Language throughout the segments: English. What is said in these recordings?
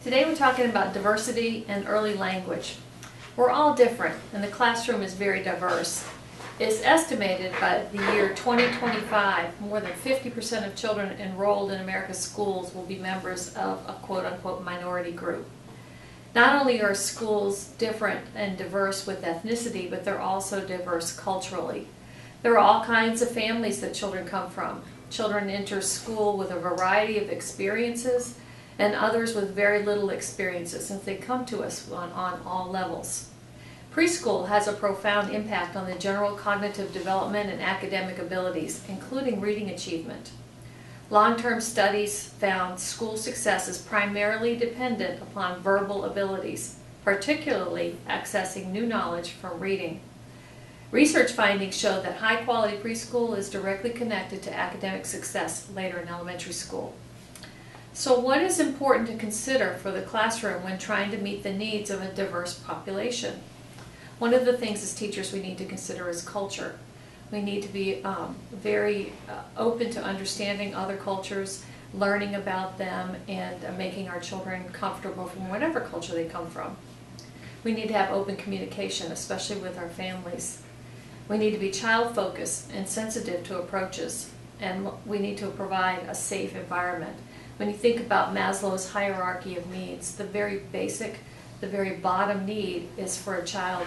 Today we're talking about diversity and early language. We're all different and the classroom is very diverse. It's estimated by the year 2025, more than 50% of children enrolled in America's schools will be members of a quote-unquote minority group. Not only are schools different and diverse with ethnicity, but they're also diverse culturally. There are all kinds of families that children come from. Children enter school with a variety of experiences and others with very little experiences, since they come to us on all levels. Preschool has a profound impact on the general cognitive development and academic abilities, including reading achievement. Long-term studies found school success is primarily dependent upon verbal abilities, particularly accessing new knowledge from reading. Research findings show that high-quality preschool is directly connected to academic success later in elementary school. So what is important to consider for the classroom when trying to meet the needs of a diverse population? One of the things as teachers we need to consider is culture. We need to be very open to understanding other cultures, learning about them, and making our children comfortable from whatever culture they come from. We need to have open communication, especially with our families. We need to be child-focused and sensitive to approaches, and we need to provide a safe environment. When you think about Maslow's hierarchy of needs, the very basic, the very bottom need is for a child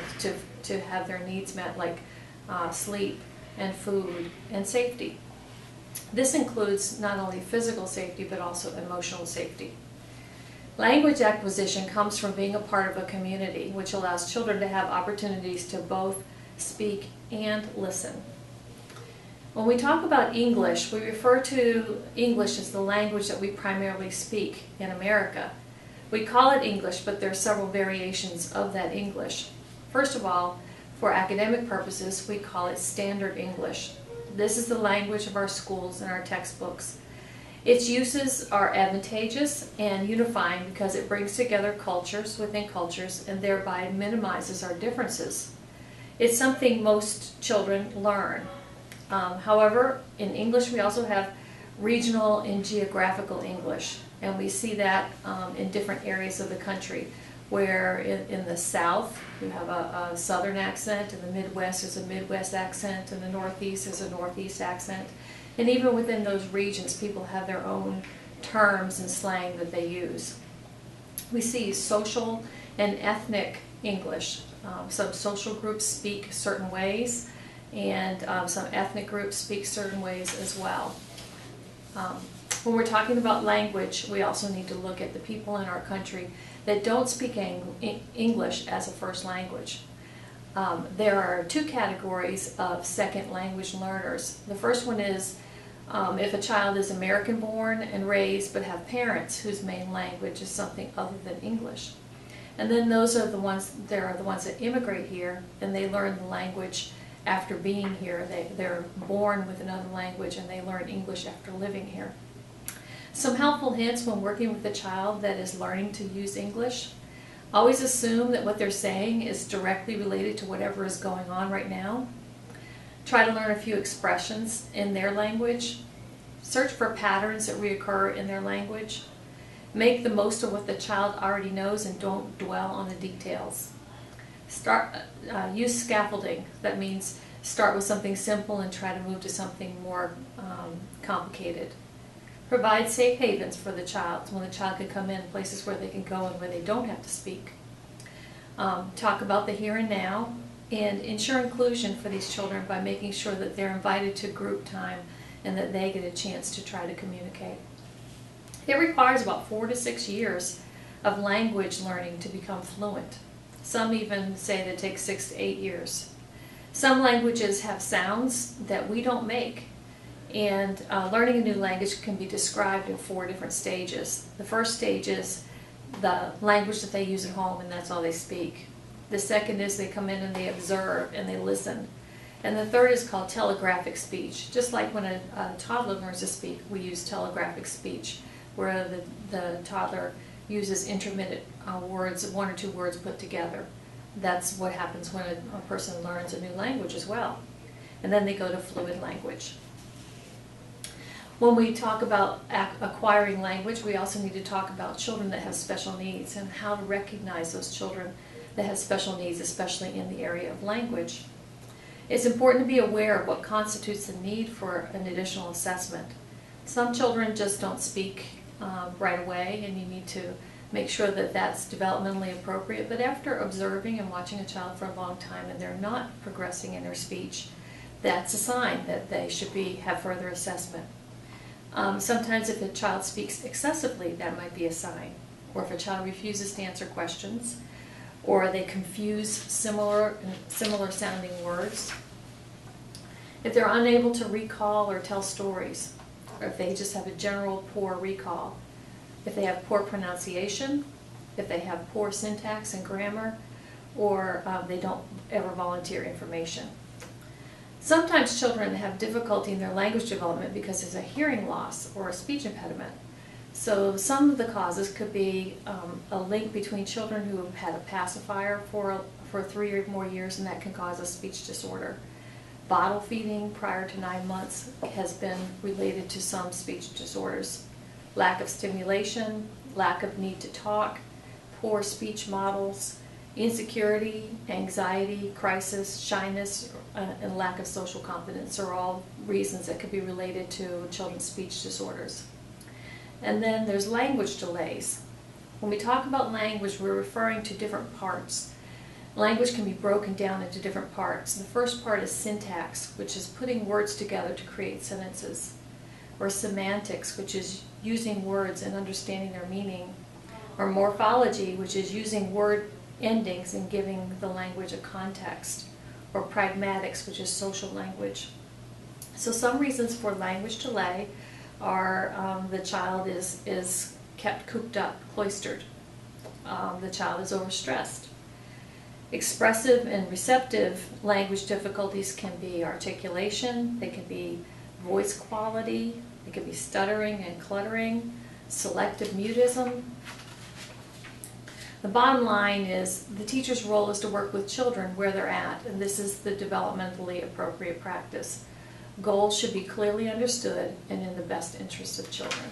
to have their needs met, like sleep and food and safety. This includes not only physical safety but also emotional safety. Language acquisition comes from being a part of a community, which allows children to have opportunities to both speak and listen. When we talk about English, we refer to English as the language that we primarily speak in America. We call it English, but there are several variations of that English. First of all, for academic purposes, we call it Standard English. This is the language of our schools and our textbooks. Its uses are advantageous and unifying because it brings together cultures within cultures and thereby minimizes our differences. It's something most children learn. However, in English we also have regional and geographical English, and we see that in different areas of the country, where in the South you have a Southern accent, in the Midwest there's a Midwest accent, in the Northeast there's a Northeast accent, and even within those regions people have their own terms and slang that they use. We see social and ethnic English. Some social groups speak certain ways, and some ethnic groups speak certain ways as well. When we're talking about language, we also need to look at the people in our country that don't speak English as a first language. There are two categories of second language learners. The first one is if a child is American born and raised but have parents whose main language is something other than English. And then those are the ones that immigrate here and they learn the language after being here. They're born with another language and they learn English after living here. Some helpful hints when working with a child that is learning to use English. Always assume that what they're saying is directly related to whatever is going on right now. Try to learn a few expressions in their language. Search for patterns that reoccur in their language. Make the most of what the child already knows and don't dwell on the details. Use scaffolding. That means start with something simple and try to move to something more complicated. Provide safe havens for the child, when the child can come in, places where they can go and where they don't have to speak. Talk about the here and now, and ensure inclusion for these children by making sure that they're invited to group time and that they get a chance to try to communicate. It requires about 4 to 6 years of language learning to become fluent. Some even say that it takes 6 to 8 years. Some languages have sounds that we don't make. And learning a new language can be described in 4 different stages. The first stage is the language that they use at home and that's all they speak. The second is they come in and they observe and they listen. And the third is called telegraphic speech. Just like when a toddler learns to speak, we use telegraphic speech, where the toddler uses intermittent words, 1 or 2 words put together. That's what happens when a person learns a new language as well. And then they go to fluid language. When we talk about acquiring language, we also need to talk about children that have special needs and how to recognize those children that have special needs, especially in the area of language. It's important to be aware of what constitutes the need for an additional assessment. Some children just don't speak right away, and you need to make sure that that's developmentally appropriate. But after observing and watching a child for a long time and they're not progressing in their speech, that's a sign that they should have further assessment. Sometimes if a child speaks excessively, that might be a sign. Or if a child refuses to answer questions, or they confuse similar sounding words. If they're unable to recall or tell stories, or if they just have a general poor recall, if they have poor pronunciation, if they have poor syntax and grammar, or they don't ever volunteer information. Sometimes children have difficulty in their language development because there's a hearing loss or a speech impediment. So some of the causes could be a link between children who have had a pacifier for 3 or more years, and that can cause a speech disorder. Bottle feeding prior to 9 months has been related to some speech disorders. Lack of stimulation, lack of need to talk, poor speech models, insecurity, anxiety, crisis, shyness, and lack of social confidence are all reasons that could be related to children's speech disorders. And then there's language delays. When we talk about language, we're referring to different parts. Language can be broken down into different parts. The first part is syntax, which is putting words together to create sentences, or semantics, which is using words and understanding their meaning, or morphology, which is using word endings and giving the language a context, or pragmatics, which is social language. So some reasons for language delay are the child is kept cooped up, cloistered. The child is overstressed. Expressive and receptive language difficulties can be articulation, they can be voice quality, it can be stuttering and cluttering, selective mutism. The bottom line is the teacher's role is to work with children where they're at, and this is the developmentally appropriate practice. Goals should be clearly understood and in the best interest of children.